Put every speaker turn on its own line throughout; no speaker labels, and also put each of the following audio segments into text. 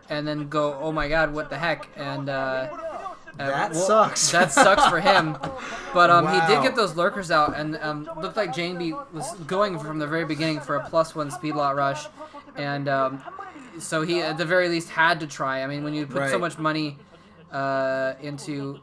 and then go, oh my god, what the heck, and
that sucks.
That sucks for him. But
wow.
He did get those lurkers out, and looked like Jangbi was going from the very beginning for a +1 speed lot rush, and so he at the very least had to try. I mean, when you put so much money into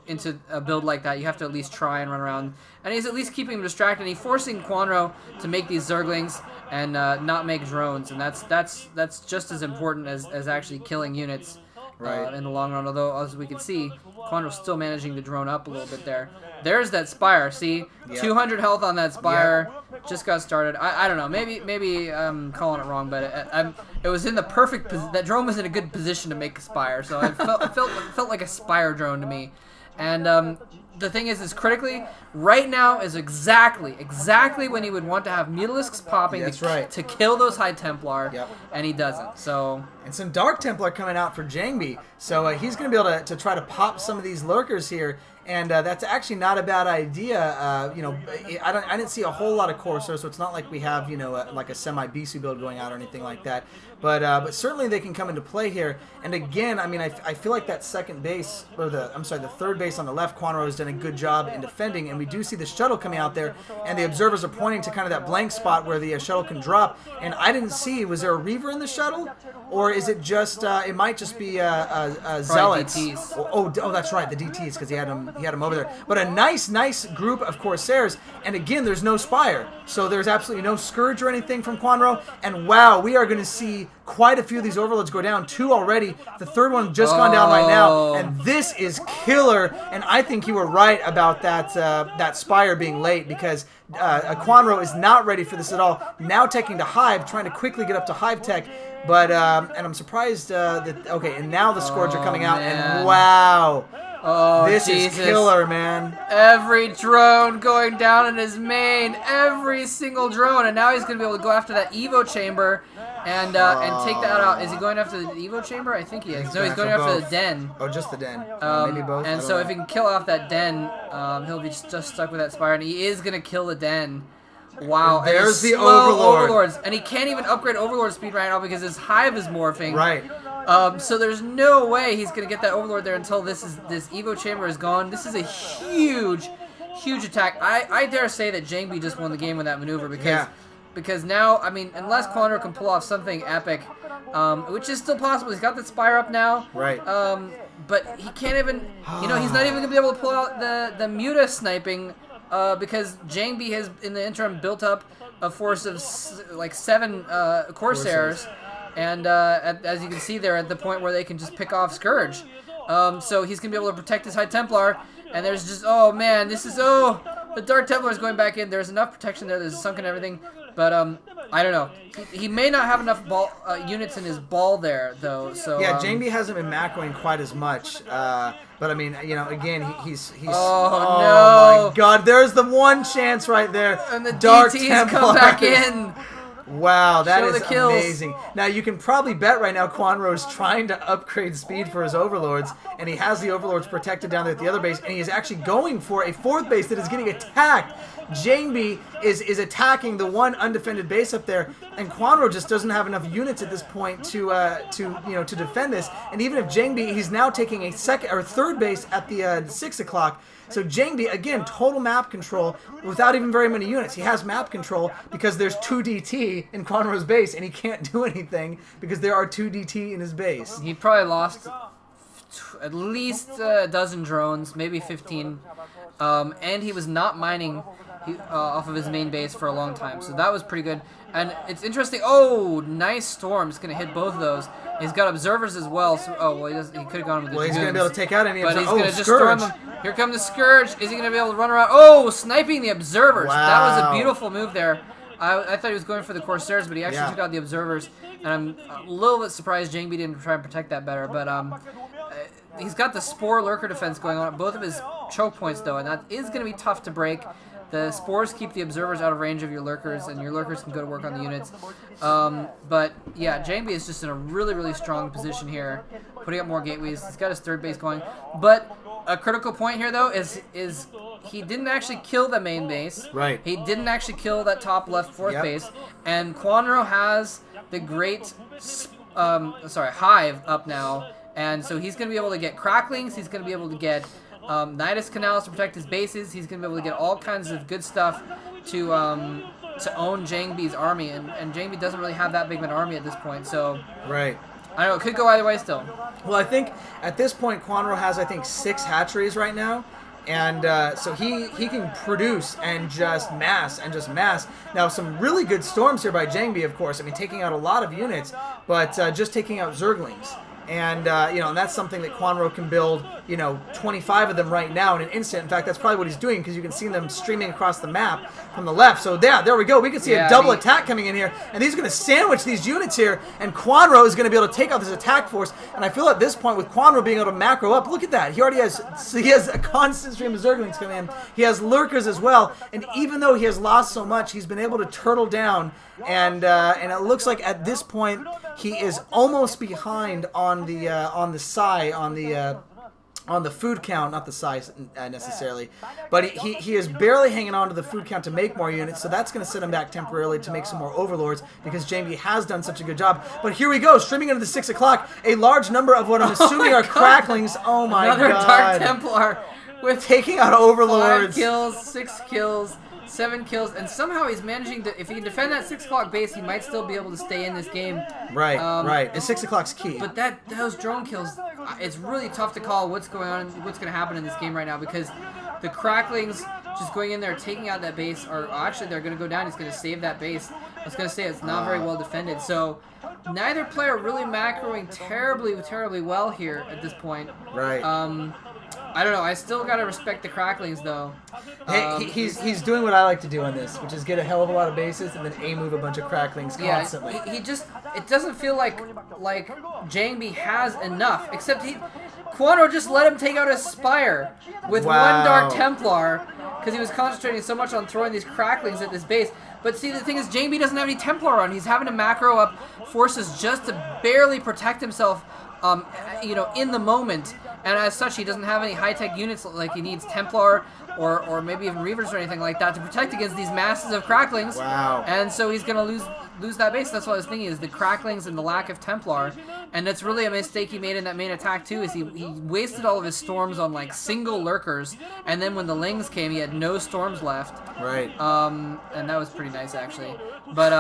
a build like that, you have to at least try and run around. And he's at least keeping him distracted. And he's forcing Kwanro to make these Zerglings and not make drones, and that's just as important as actually killing units in the long run. Although, as we can see, Kwanro's still managing to drone up a little bit there. There's that Spire. See, 200 health on that Spire. Just got started. I don't know. Maybe I'm calling it wrong, but it was in the perfect. That drone was in a good position to make a Spire, so it felt like a Spire drone to me. And the thing is critically, right now is exactly when he would want to have Mutalisks popping to kill those High Templar, and he doesn't. So
and some Dark Templar coming out for Jangbi, so he's going to be able to try to pop some of these lurkers here. And that's actually not a bad idea. You know, I didn't see a whole lot of Corsairs, so it's not like we have, you know, like a semi-Bisu build going out or anything like that. But certainly they can come into play here. And again, I mean, I feel like that second base, or the third base on the left, Kwanro has done a good job in defending. And we do see the shuttle coming out there, and the observers are pointing to kind of that blank spot where the shuttle can drop. And I didn't see, was there a Reaver in the shuttle? Or is it just, it might just be Zealots.
DTs.
Oh, that's right, the DTs, because he had them over there. But a nice group of Corsairs, and again, there's no Spire. So there's absolutely no Scourge or anything from Kwanro. And wow, we are going to see quite a few of these Overlords go down. 2 already. The third one just gone down right now. And this is killer. And I think you were right about that Spire being late, because Kwanro is not ready for this at all. Now taking to Hive, trying to quickly get up to Hive Tech. But, and I'm surprised that, okay, and now the Scourge are coming out, and wow. This is killer, man.
Every drone going down in his main. Every single drone. And now he's going to be able to go after that Evo chamber and take that out. Is he going after the Evo chamber? I think he is. No, he's going after the den.
Oh, just the den. Maybe both.
And so if he can kill off that den, he'll be just stuck with that Spire. And he is going to kill the den. Wow.
There's the Overlords.
And he can't even upgrade Overlord speed right now because his Hive is morphing.
Right.
So there's no way he's going to get that Overlord there until this Evo chamber is gone. This is a huge attack. I dare say that Jangbi just won the game with that maneuver because now, I mean, unless Kwanro can pull off something epic, which is still possible. He's got the Spire up now.
Right.
But he can't even, he's not even going to be able to pull out the Muta sniping because Jangbi has, in the interim, built up a force of like 7 Corsairs. And as you can see there, at the point where they can just pick off Scourge. So he's going to be able to protect his High Templar. And there's just, oh man, the Dark Templar is going back in. There's enough protection there. There's sunken everything. But I don't know. He may not have enough units in his ball there, though. So
yeah, Jangbi hasn't been macroing quite as much. But I mean, again, he's.
Oh
my God! There's the one chance right there.
And the
Dark
DTs
Templars
come back in.
Wow, that is
kills.
amazing. Now, you can probably bet right now Kwanro's trying to upgrade speed for his Overlords, and he has the Overlords protected down there at the other base, and he is actually going for a 4th base that is getting attacked. Jangbi is attacking the one undefended base up there, and Kwanro just doesn't have enough units at this point to defend this. And even if Jangbi, he's now taking a 2nd or 3rd base at the 6 o'clock. So Jangbi, again, total map control without even very many units. He has map control because there's 2 DT in Kwanro's base, and he can't do anything because there are 2 DT in his base.
He probably lost at least a dozen drones, maybe 15. And he was not mining off of his main base for a long time, so that was pretty good. And it's interesting. Oh, nice storm. It's going to hit both of those. He's got observers as well. So, he could have gone with the
he's going to be able to take out any
but
observers.
He's going to just storm them. Here comes the Scourge. Is he going to be able to run around? Oh, sniping the observers.
Wow.
That was a beautiful move there. I thought he was going for the Corsairs, but he actually took out the observers. And I'm a little bit surprised Jangbi didn't try and protect that better. But he's got the Spore Lurker defense going on at both of his choke points, though, and that is going to be tough to break. The Spores keep the observers out of range of your Lurkers, and your Lurkers can go to work on the units. But yeah, Jangbi is just in a really strong position here, putting up more gateways. He's got his 3rd base going. But a critical point here, though, is he didn't actually kill the main base.
Right.
He didn't actually kill that top left 4th base. And Kwanro has the great Hive up now, and so he's going to be able to get cracklings. He's going to be able to get Nidus Canals to protect his bases. He's going to be able to get all kinds of good stuff to own Jangbi's army, and Jangbi doesn't really have that big of an army at this point. So
right.
I don't know. It could go either way still.
Well, I think at this point, Kwanro has, I think, 6 hatcheries right now. And so he can produce and just mass. Now, some really good storms here by Jangbi, of course. I mean, taking out a lot of units, but just taking out Zerglings. And, and that's something that Kwanro can build, 25 of them right now in an instant. In fact, that's probably what he's doing because you can see them streaming across the map from the left. So, there we go. We can see a double attack coming in here. And he's going to sandwich these units here. And Kwanro is going to be able to take out this attack force. And I feel at this point, with Kwanro being able to macro up, look at that. He has a constant stream of Zerglings coming in. He has Lurkers as well. And even though he has lost so much, he's been able to turtle down. And it looks like at this point he is almost behind on the food count, not the size necessarily, but he is barely hanging on to the food count to make more units. So that's going to set him back temporarily to make some more overlords because Jangbi has done such a good job. But here we go, streaming into the 6 o'clock. A large number of what I'm assuming are cracklings. Oh my god!
Another Dark Templar with
taking out overlords.
5 kills, 6 kills. 7 kills, and somehow he's managing to, if he can defend that 6 o'clock base, he might still be able to stay in this game.
Right, right. And 6 o'clock's key.
But those drone kills, it's really tough to call what's going on, what's going to happen in this game right now, because the cracklings just going in there, taking out that base, or actually they're going to go down, he's going to save that base. I was going to say, it's not very well defended, so neither player really macroing terribly well here at this point.
Right.
I don't know. I still gotta respect the cracklings, though.
Hey, he's doing what I like to do on this, which is get a hell of a lot of bases and then move a bunch of cracklings constantly.
Yeah, he just, it doesn't feel like Jangbi has enough. Except Kwanro just let him take out his Spire with one Dark Templar because he was concentrating so much on throwing these cracklings at this base. But see, the thing is, Jangbi doesn't have any Templar on. He's having to macro up forces just to barely protect himself, in the moment. And as such, he doesn't have any high-tech units like he needs Templar or maybe even Reavers or anything like that to protect against these masses of cracklings.
Wow.
And so he's going to lose that base. That's what I was thinking, is the cracklings and the lack of Templar. And that's really a mistake he made in that main attack, too, is he wasted all of his storms on, single Lurkers. And then when the Lings came, he had no storms left.
Right.
And that was pretty nice, actually. But,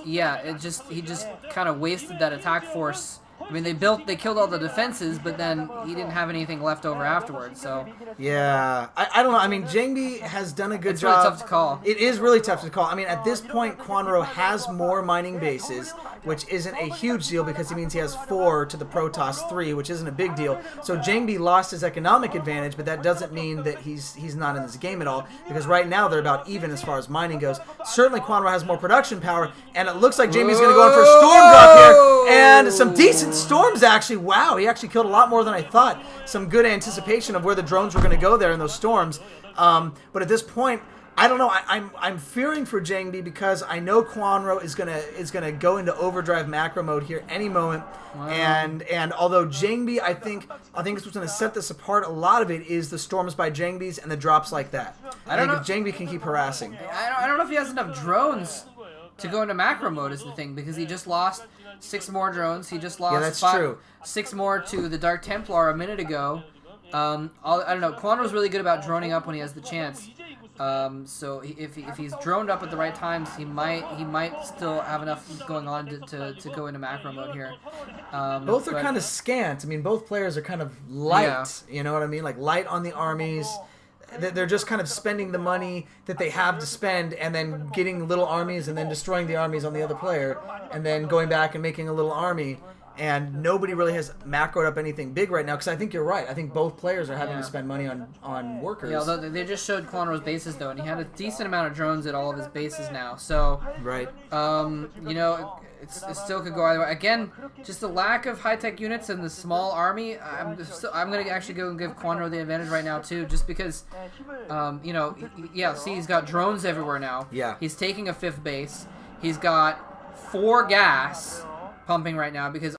yeah, he just kind of wasted that attack force. I mean, they killed all the defenses, but then he didn't have anything left over afterwards, so...
Yeah. I don't know. I mean, Jangbi has done a good job.
It's really tough to call.
It is really tough to call. I mean, at this point, Kwanro has more mining bases, which isn't a huge deal because it means he has 4 to the Protoss 3, which isn't a big deal. So Jangbi lost his economic advantage, but that doesn't mean that he's not in this game at all, because right now they're about even as far as mining goes. Certainly, Kwanro has more production power, and it looks like Jangbi's going to go in for a storm drop here, and some decent storms, actually. Wow, he actually killed a lot more than I thought. Some good anticipation of where the drones were going to go there in those storms. But at this point, I don't know. I'm fearing for Jangbi because I know Kwanro is gonna go into overdrive macro mode here any moment. Wow. And although Jangbi, I think what's going to set this apart. A lot of it is the storms by Jangbis and the drops like that. I think if Jangbi can keep harassing.
I don't know if he has enough drones to go into macro mode is the thing, because he just lost 6 more drones. He just lost 6 more to the Dark Templar a minute ago. I don't know. Kwanro's really good about droning up when he has the chance. So if he's droned up at the right times, he might still have enough going on to go into macro mode here.
Both are kind of scant. I mean, both players are kind of light. Yeah. You know what I mean? Like light on the armies. They're just kind of spending the money that they have to spend and then getting little armies and then destroying the armies on the other player and then going back and making a little army. And nobody really has macroed up anything big right now, because I think you're right. I think both players are having to spend money on workers.
Yeah, although they just showed Kwanro's bases, though, and he had a decent amount of drones at all of his bases now. So,
right.
It still could go either way. Again, just the lack of high-tech units and the small army, I'm going to actually go and give Kwanro the advantage right now, too, just because, see, he's got drones everywhere now.
Yeah.
He's taking a 5th base. He's got 4 gas pumping right now because